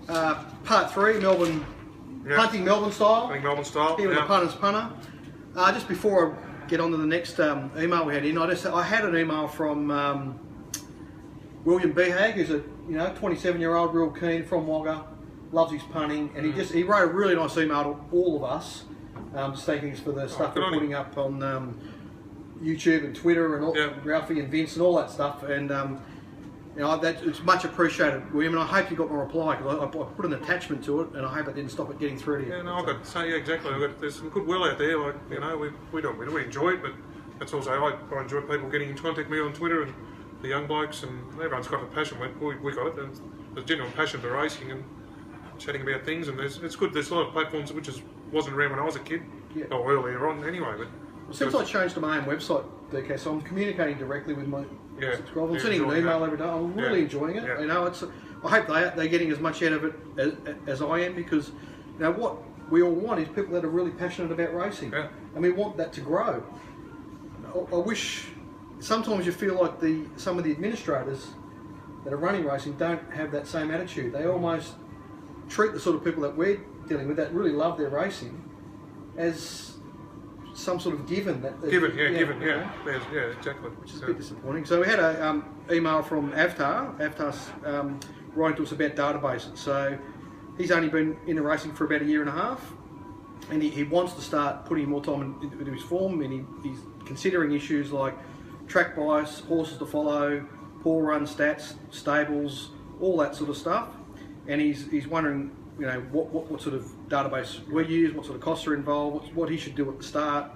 Part 3, Melbourne, Punting Melbourne Style. Punting Melbourne Style. Here with the punter's punter. Just before I get on to the next email we had in, I had an email from William Behag, who's a 27-year-old, real keen, from Wagga, loves his punting, and he wrote a really nice email to all of us, just thanking us for the stuff we're putting up on YouTube and Twitter and all, Ralphie and Vince and all that stuff, and it's much appreciated, William, and I hope you got my reply, because I put an attachment to it, and I hope it didn't stop it getting through to you. Yeah, no, I've got to say, exactly. There's some goodwill out there. Like, we enjoy it, but that's also I enjoy people getting in contact with me on Twitter, and the young blokes, and everyone's got a passion. We got it. There's a genuine passion for racing and chatting about things, and it's good. There's a lot of platforms which wasn't around when I was a kid, or earlier on anyway. But since I changed my own website, DK, so I'm communicating directly with my subscribers. I'm sending an email every day. I'm really enjoying it. I hope they're getting as much out of it as I am, because what we all want is people that are really passionate about racing, and we want that to grow. I wish sometimes you feel like some of the administrators that are running racing don't have that same attitude. They almost treat the sort of people that we're dealing with that really love their racing as some sort of given. Given, exactly. Which is a bit disappointing. So we had an email from Avtar. Avtar's writing to us about databases. So he's only been in the racing for about 1.5 years, and he wants to start putting more time into his form, and he's considering issues like track bias, horses to follow, poor run stats, stables, all that sort of stuff. And he's wondering, what sort of database we use, what sort of costs are involved, what he should do at the start,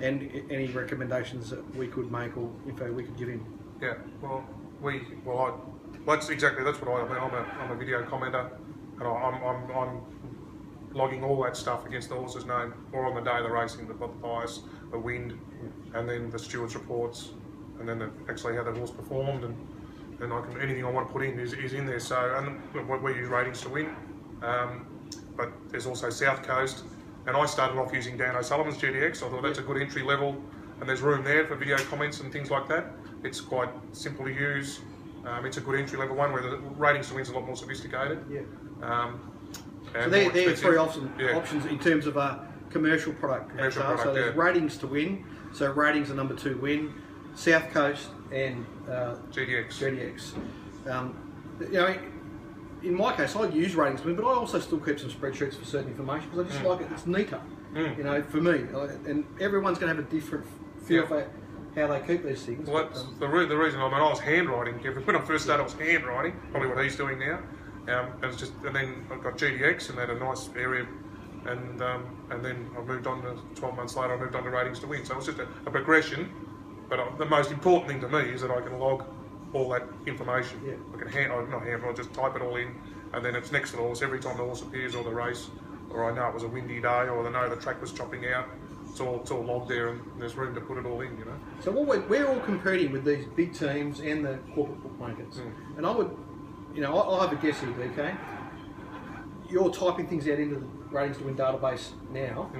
and any recommendations that we could make or info we could give him. Yeah, that's what I mean. I'm a video commenter, and I'm logging all that stuff against the horse's name, or on the day of the racing, the bias, the wind, and then the stewards' reports, and then actually how the horse performed, and anything I want to put in is in there. So, and we use ratings to win, but there's also South Coast, and I started off using Dan O'Sullivan's GDX. I thought that's a good entry level, and there's room there for video comments and things like that. It's quite simple to use. It's a good entry level one where the ratings to win is a lot more sophisticated. So they're three options in terms of a commercial product. So there's ratings to win. So ratings are number 2 win, South Coast and GDX. In my case, I use ratings to win, but I also still keep some spreadsheets for certain information because I just like it. It's neater, for me. And everyone's going to have a different feel for how they keep these things. Well, that's the reason. I was handwriting. When I first started, I was handwriting. Probably what he's doing now. And then I got GDX, and they had a nice area, and then I moved on to 12 months later. I moved on to ratings to win. So it was just a progression. But the most important thing to me is that I can log all that information. I can just type it all in, and then it's next to the horse every time the horse appears, or the race, or I know it was a windy day, or I know the track was chopping out. It's all logged there, and there's room to put it all in. So we're all competing with these big teams and the corporate bookmakers, and I would. I'll have a guess here, DK. You're typing things out into the ratings to win database now.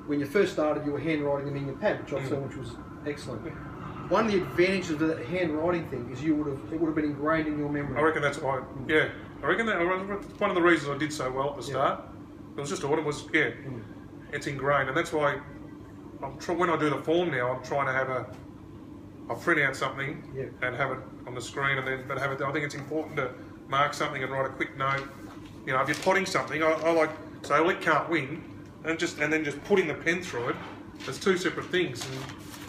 When you first started, you were handwriting them in your pad, which I've seen, which was excellent. One of the advantages of that handwriting thing is it would have been ingrained in your memory. I reckon that's why. Yeah, I reckon that one of the reasons I did so well at the start. It was just it's ingrained, and that's why when I do the form now, I'm trying to I'll print out something and have it on the screen, but have it. I think it's important to mark something and write a quick note. If you're potting something, I like say let can't win, and then just putting the pen through it. There's 2 separate things,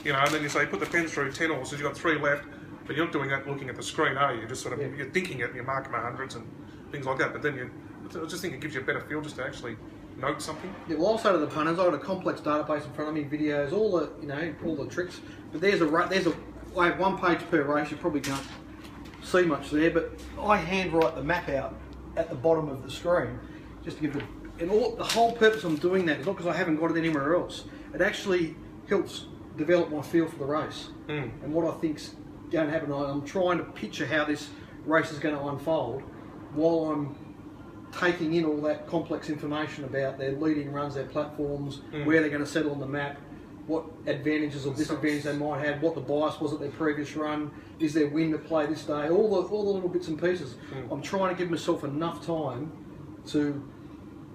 and then you say put the pen through 10 horses. You've got 3 left, but you're not doing that looking at the screen, are you? You're just sort of you're thinking it. And you mark them 100s and things like that. But then I just think it gives you a better feel just to actually note something. Yeah, well, I'll say to the punters, I've got a complex database in front of me, videos, all the tricks. But I have 1 page per race. You probably can't see much there, but I handwrite the map out at the bottom of the screen just to give the whole purpose I'm doing that is not because I haven't got it anywhere else. It actually helps develop my feel for the race and what I think's going to happen. I'm trying to picture how this race is going to unfold while I'm taking in all that complex information about their leading runs, their platforms, where they're going to settle on the map, what advantages or disadvantages they might have, what the bias was at their previous run, is there wind to play this day, all the little bits and pieces. I'm trying to give myself enough time to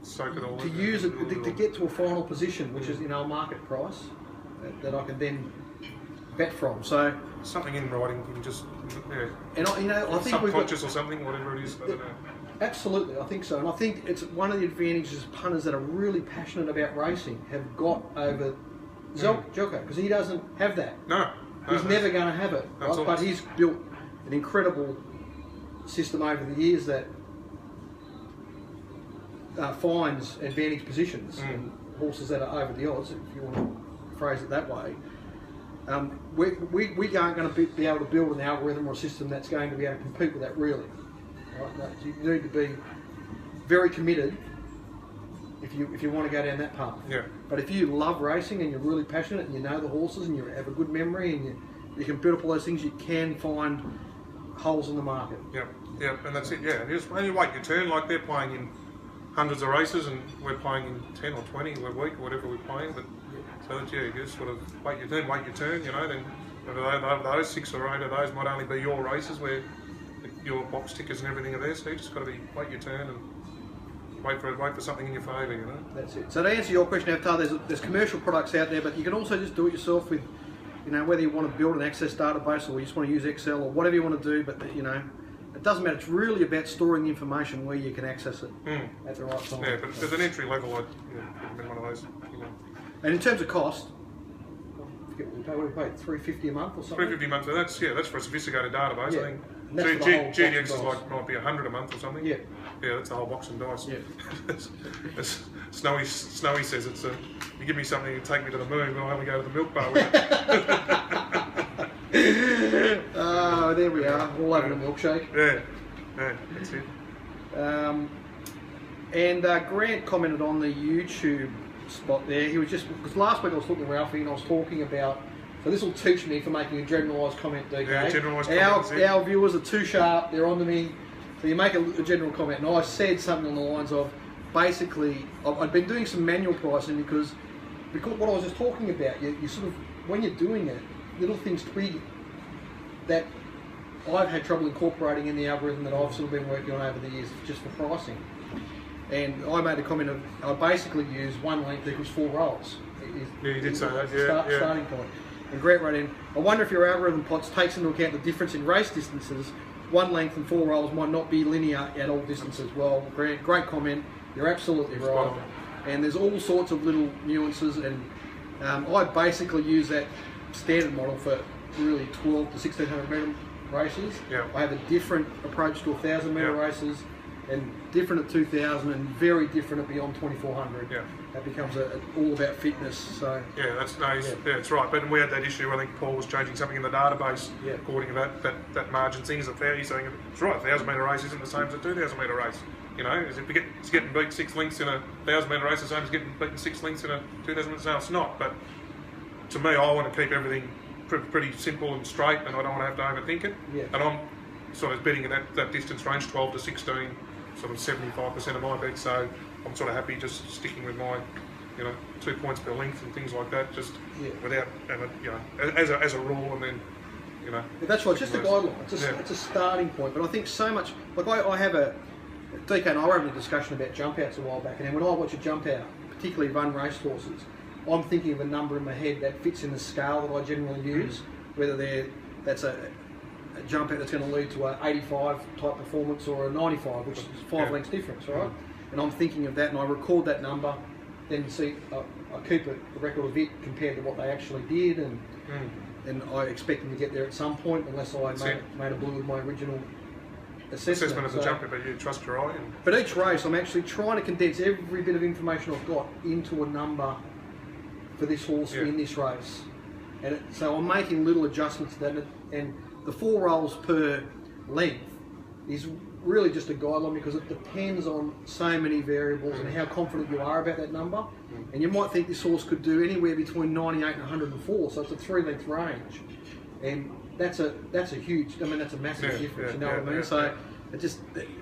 soak it all to in use it and- to get to a final position, which is, you know, a market price that I can then bet from. So something in writing, you can just, yeah. and I think we've got subconscious or something, whatever it is. I don't know. absolutely, I think so, and I think it's one of the advantages punters that are really passionate about racing have got over Jocko, because he doesn't have that. No, He's never going to have it, That's right? But he's built an incredible system over the years that finds advantage positions and horses that are over the odds, if you want to phrase it that way. We aren't going to be able to build an algorithm or a system that's going to be able to compete with that, really. Right? No, you need to be very committed if you want to go down that path. Yeah. But if you love racing and you're really passionate and you know the horses and you have a good memory and you can build up all those things, you can find holes in the market. Yeah, yeah, and that's it. Yeah, when you wait your turn, like they're playing in hundreds of races, and we're playing in 10 or 20 a week or whatever we're playing. But so that you just sort of wait your turn. You know, then those 6 or 8 of those might only be your races where your box tickers and everything are there. So you just got to wait your turn and wait for something in your favour. You know. That's it. So to answer your question, Avatar, there's commercial products out there, but you can also just do it yourself with, you know, whether you want to build an Access database or you just want to use Excel or whatever you want to do. But you know, it doesn't matter. It's really about storing the information where you can access it at the right time. Yeah, but there's an entry level. I'd been one of those. You know. And in terms of cost, I forget what we paid, $350 a month or something. $350 a month. So that's for a sophisticated database. Yeah. I think And that's for the whole GDX box is and like might be $100 a month or something. Yeah. Yeah, that's the whole box and dice. Yeah. As Snowy says, it's you give me something to take me to the moon, but I only go to the milk bar with it. Oh, there we are, all over the milkshake. Yeah, that's it. And Grant commented on the YouTube spot there. He was just, because last week I was talking to Ralphie and I was talking about, so this will teach me for making a generalised comment, DK. Yeah, generalised comments, yeah. Our viewers are too sharp, they're on to me. So you make a general comment, and I said something on the lines of, basically, I've been doing some manual pricing because what I was just talking about, you sort of, when you're doing it, little things twig that I've had trouble incorporating in the algorithm that I've sort of been working on over the years just for pricing. And I made a comment of, I basically use 1 length equals 4 rolls. Yeah, you did say that, yeah. Starting point. And Grant wrote in, I wonder if your algorithm plots takes into account the difference in race distances. 1 length and 4 rolls might not be linear at all distances. Well, Grant, great comment. You're absolutely right. And there's all sorts of little nuances, and I basically use that standard model for really 12 to 1600 metre races. Yeah. I have a different approach to 1000 metre races, and different at 2000, and very different at beyond 2400. Yeah. That becomes all about fitness. So yeah, that's right. But we had that issue. I think Paul was changing something in the database according to that margin thing. He's saying it's right. 1000 metre race isn't the same as a 2000 metre race. You know, it's getting beat 6 lengths in a 1000 metre race, the same as getting beaten 6 lengths in a 2000 metre. No, it's not. But to me, I want to keep everything pretty simple and straight, and I don't want to have to overthink it. Yeah. And I'm sort of betting in that distance range, 12 to 16, sort of 75% of my bet. So I'm sort of happy just sticking with my, 2 points per length and things like that, just without, as a rule, and then, Yeah, that's right. Just a guideline. It's a starting point. But I think so much. Like I have DK and I were having a discussion about jump outs a while back, and when I watch a jump out, particularly run race horses, I'm thinking of a number in my head that fits in the scale that I generally use, whether that's a jump out that's going to lead to an 85 type performance or a 95, which is 5 lengths difference, right? And I'm thinking of that, and I record that number, then see, I keep a record of it compared to what they actually did, and I expect them to get there at some point, unless I made a blue with my original assessment of the jumper, but you trust your eye. But each race, I'm actually trying to condense every bit of information I've got into a number for this horse in this race, and so I'm making little adjustments to that. And the 4 rolls per length is really just a guideline because it depends on so many variables and how confident you are about that number. And you might think this horse could do anywhere between 98 and 104, so it's a 3-length range, and that's a huge. I mean, that's a massive difference. You know what I mean? So it just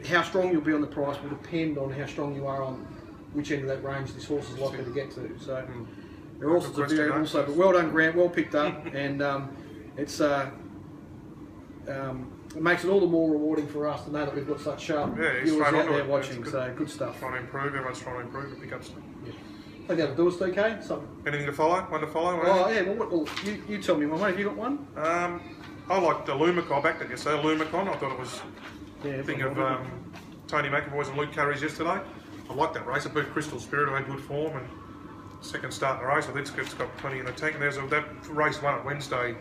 how strong you'll be on the price will depend on how strong you are on which end of that range this horse is likely to get to. So there are all sorts of variables. But well done, Grant. Well picked up, and it's it makes it all the more rewarding for us to know that we've got such sharp viewers out there watching. So good stuff. Trying to improve. Everyone's trying to improve and pick up stuff. Yeah. I think that'll do us, DK. Anything to follow? One to follow? Oh yeah. Well, you tell me one. Have you got one? I liked the Lumicon. I backed it yesterday. Lumicon. I thought it was a thing of Tony McAvoy's and Luke Curry's yesterday. I liked that race. It beat Crystal Spirit, who had good form, and second start in the race. I think it's got plenty in the tank. And there's that race won at Wednesday,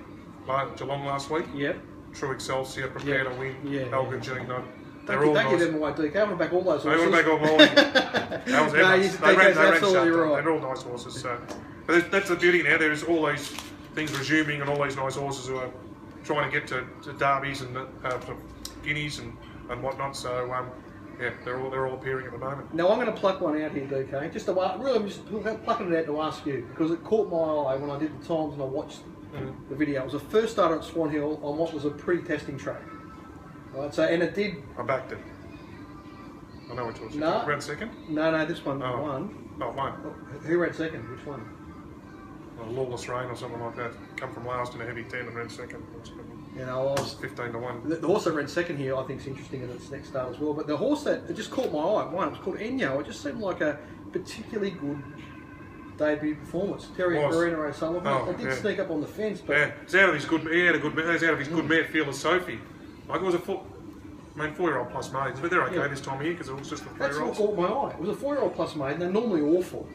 Geelong last week. Yep. True Excelsior, Prepare to Win, Elgin Gino. They're all nice. Don't give them away, DK. I want to back all those horses. I want to back all of them. They ran absolutely right. They're all nice horses. So, but that's the beauty now. There's all these things resuming, and all these nice horses who are trying to get to derbies and guineas and whatnot. So yeah, they're all appearing at the moment. Now I'm going to pluck one out here, DK. I'm just plucking it out to ask you because it caught my eye when I did the times and I watched the video. It was the first starter at Swan Hill on what was a pre-testing track. Right, so and it did. I backed it. I know which one. No. Ran second? No, this one won. Oh, won. Who ran second? Which one? Lawless Rain or something like that. Come from last in a heavy 10 and ran second. You know, I was 15 to 1. The horse that ran second here, I think, is interesting in its next start as well. But the horse that it just caught my eye, one, it was called Enyo. It just seemed like a particularly good debut performance. Terry Marina O'Sullivan. It did sneak up on the fence, but it's out of his good. He had a good. It's out of his good mare, Fearless Sophie. Like it was a 4-year-old plus maidens, but they're okay this time of year because it was just the 3-year-olds. That's what caught my eye. It was a 4-year-old plus maiden. They're normally awful,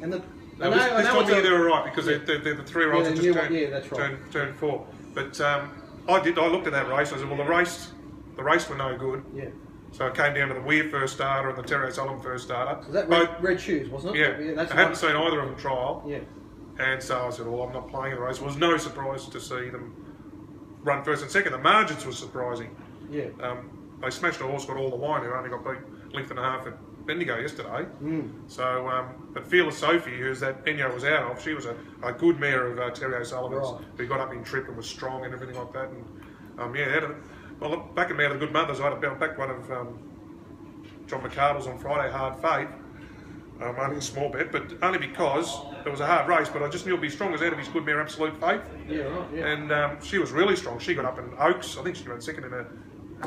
and this time of year they were right because they're the 3-year-olds that just turned 4. But I looked at that race. I said, well, the race were no good. Yeah. So it came down to the Weir first starter and the Terry O'Sullivan first starter. So that red shoes, wasn't it? Yeah. I hadn't seen either of them trial. Yeah. And so I said, well, I'm not playing in the race. It was no surprise to see them run first and second. The margins were surprising. Yeah. They smashed a horse, got all the line, who only got beat length and a half at Bendigo yesterday. So, but Fearless Sophie, who's that Enyo was out of, she was a good mare of Terry O'Sullivan's, who got up in trip and was strong and everything like that. And well, backing me out of the good mothers, I had to back one of John McCardle's on Friday, Hard Faith. Only a small bet, but only because it was a hard race. But I just knew it'd be strong as out of his good mare, Absolute Faith. Yeah, right. Yeah. And she was really strong. She got up in Oaks. I think she ran second in a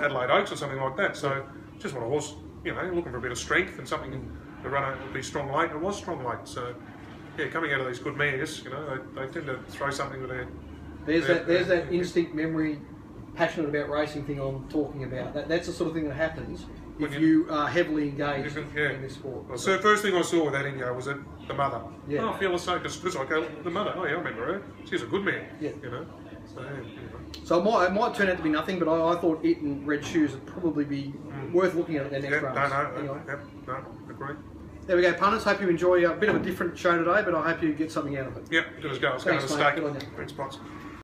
Adelaide Oaks or something like that. So just want a horse, looking for a bit of strength and something to run out, be strong late. It was strong late. So yeah, coming out of these good mares, they tend to throw something with their. There's that instinct memory, passionate about racing thing I'm talking about. That's the sort of thing that happens if you are heavily engaged in this sport. Well, so the first thing I saw with that Enyo was the mother. Yeah. Oh, Fearless Sophie, because the mother. Oh yeah, I remember her. She was a good mare. Yeah. So, So it might turn out to be nothing, but I thought it and Red Shoes would probably be worth looking at their next runs. No, agree. There we go, punters. Hope you enjoy a bit of a different show today, but I hope you get something out of it. Yep, give us a go. Let's go to the stake. Green spots.